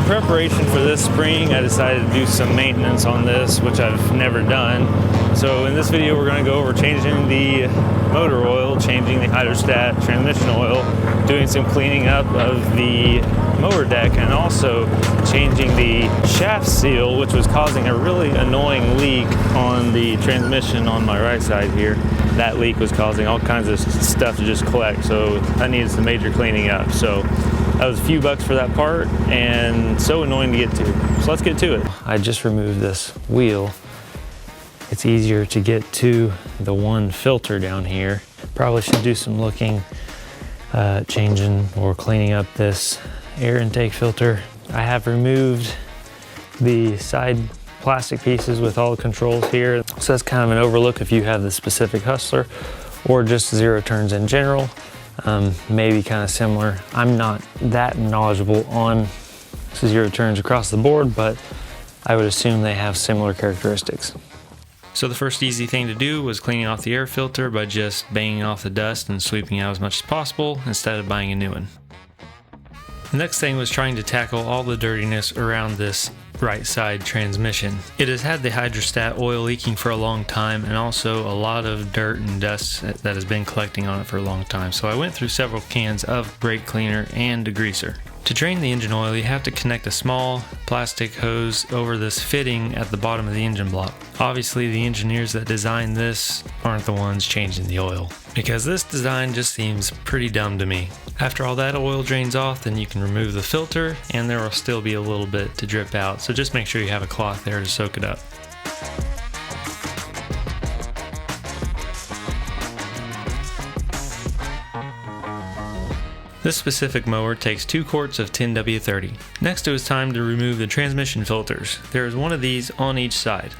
preparation for this spring, I decided to do some maintenance on this, which I've never done. So in this video, we're going to go over changing the motor oil, changing the hydrostat, transmission oil, doing some cleaning up of the mower deck, and also changing the shaft seal, which was causing a really annoying leak on the transmission on my right side here. That leak was causing all kinds of stuff to just collect, so I needed some major cleaning up. So that was a few bucks for that part, and so annoying to get to. So let's get to it. I just removed this wheel. It's easier to get to the one filter down here. Probably should do some looking, changing or cleaning up this air intake filter. I have removed the side plastic pieces with all the controls here. So that's kind of an overlook if you have the specific Hustler or just zero turns in general. Maybe kind of similar. I'm not that knowledgeable on zero turns across the board, but I would assume they have similar characteristics. So the first easy thing to do was cleaning off the air filter by just banging off the dust and sweeping out as much as possible instead of buying a new one. The next thing was trying to tackle all the dirtiness around this right side transmission. It has had the hydrostat oil leaking for a long time, and also a lot of dirt and dust that has been collecting on it for a long time. So I went through several cans of brake cleaner and degreaser. To drain the engine oil, you have to connect a small plastic hose over this fitting at the bottom of the engine block. Obviously, the engineers that designed this aren't the ones changing the oil, because this design just seems pretty dumb to me. After all that oil drains off, then you can remove the filter, and there will still be a little bit to drip out, so just make sure you have a cloth there to soak it up. This specific mower takes 2 quarts of 10W30. Next, it was time to remove the transmission filters. There is one of these on each side.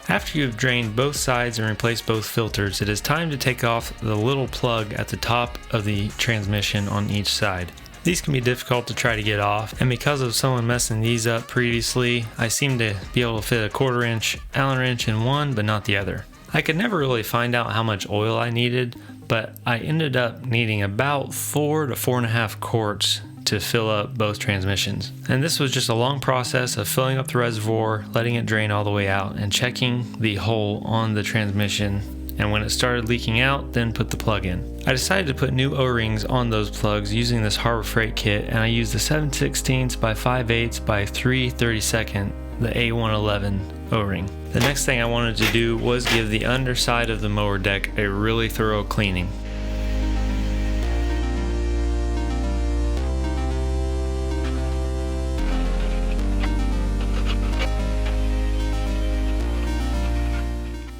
After you have drained both sides and replaced both filters, it is time to take off the little plug at the top of the transmission on each side. These can be difficult to try to get off, and because of someone messing these up previously, I seem to be able to fit a 1/4 inch Allen wrench in one but not the other. I could never really find out how much oil I needed, but I ended up needing about 4 to 4.5 quarts to fill up both transmissions. And this was just a long process of filling up the reservoir, letting it drain all the way out, and checking the hole on the transmission. And when it started leaking out, then put the plug in. I decided to put new O-rings on those plugs using this Harbor Freight kit, and I used the 7/16 by 5/8 by 3/32, the A111 O-ring. The next thing I wanted to do was give the underside of the mower deck a really thorough cleaning.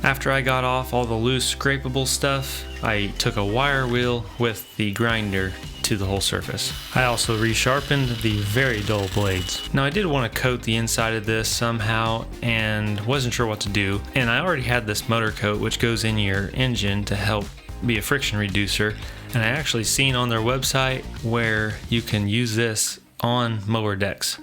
After I got off all the loose scrapable stuff, I took a wire wheel with the grinder to the whole surface. I also resharpened the very dull blades. Now I did want to coat the inside of this somehow and wasn't sure what to do, and I already had this motor coat which goes in your engine to help be a friction reducer, and I actually seen on their website where you can use this on mower decks.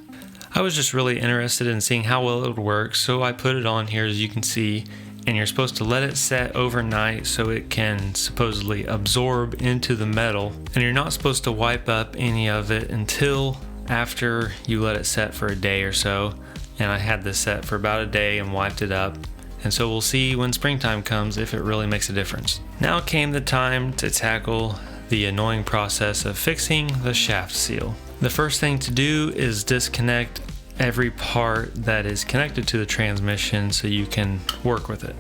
I was just really interested in seeing how well it would work, so I put it on here as you can see, and you're supposed to let it set overnight so it can supposedly absorb into the metal, and you're not supposed to wipe up any of it until after you let it set for a day or so. And I had this set for about a day and wiped it up, and so we'll see when springtime comes if it really makes a difference. Now came the time to tackle the annoying process of fixing the shaft seal. The first thing to do is disconnect every part that is connected to the transmission so you can work with it.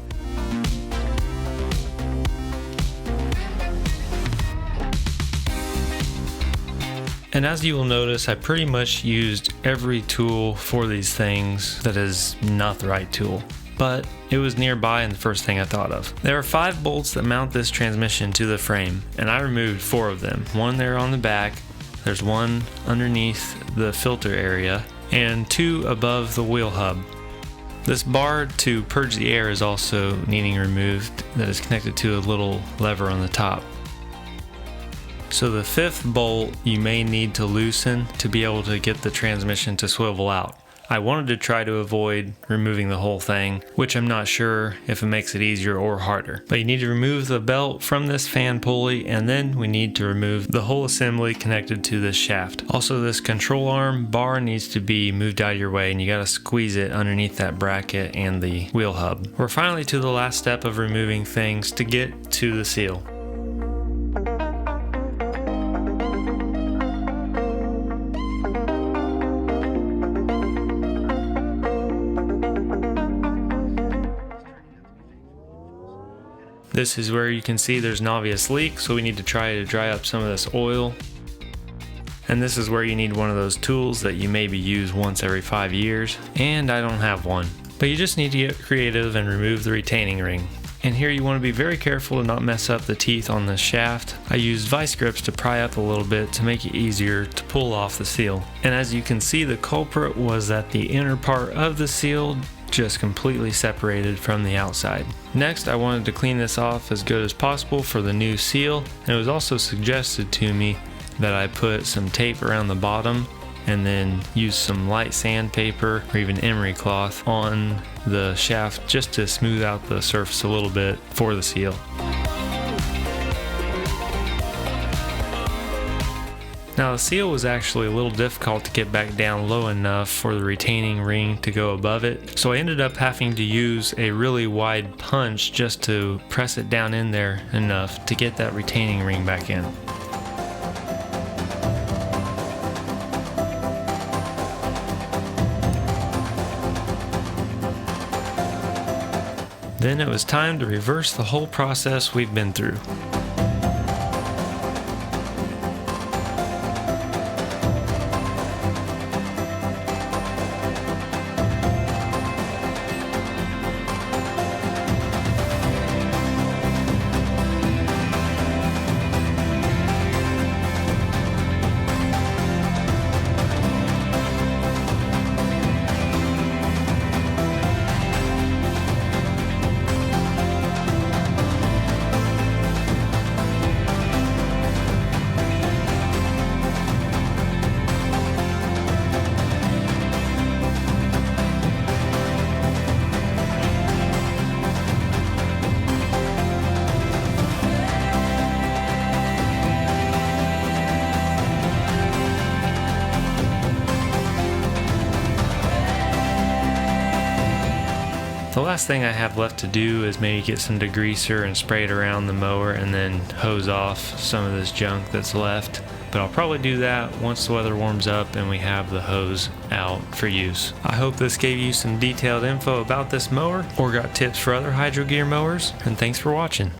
And as you will notice, I pretty much used every tool for these things that is not the right tool, but it was nearby and the first thing I thought of. There are 5 bolts that mount this transmission to the frame, and I removed 4 of them. One there on the back, there's one underneath the filter area, and 2 above the wheel hub. This bar to purge the air is also needing removed, that is connected to a little lever on the top. So the 5th bolt you may need to loosen to be able to get the transmission to swivel out. I wanted to try to avoid removing the whole thing, which I'm not sure if it makes it easier or harder. But you need to remove the belt from this fan pulley, and then we need to remove the whole assembly connected to this shaft. Also, this control arm bar needs to be moved out of your way, and you gotta squeeze it underneath that bracket and the wheel hub. We're finally to the last step of removing things to get to the seal. This is where you can see there's an obvious leak, so we need to try to dry up some of this oil. And this is where you need one of those tools that you maybe use once every 5 years, and I don't have one. But you just need to get creative and remove the retaining ring. And here you want to be very careful to not mess up the teeth on this shaft. I used vice grips to pry up a little bit to make it easier to pull off the seal. And as you can see, the culprit was that the inner part of the seal just completely separated from the outside. Next, I wanted to clean this off as good as possible for the new seal, and it was also suggested to me that I put some tape around the bottom and then use some light sandpaper or even emery cloth on the shaft just to smooth out the surface a little bit for the seal. Now the seal was actually a little difficult to get back down low enough for the retaining ring to go above it, so I ended up having to use a really wide punch just to press it down in there enough to get that retaining ring back in. Then it was time to reverse the whole process we've been through. The last thing I have left to do is maybe get some degreaser and spray it around the mower and then hose off some of this junk that's left. But I'll probably do that once the weather warms up and we have the hose out for use. I hope this gave you some detailed info about this mower or got tips for other hydro gear mowers, and thanks for watching.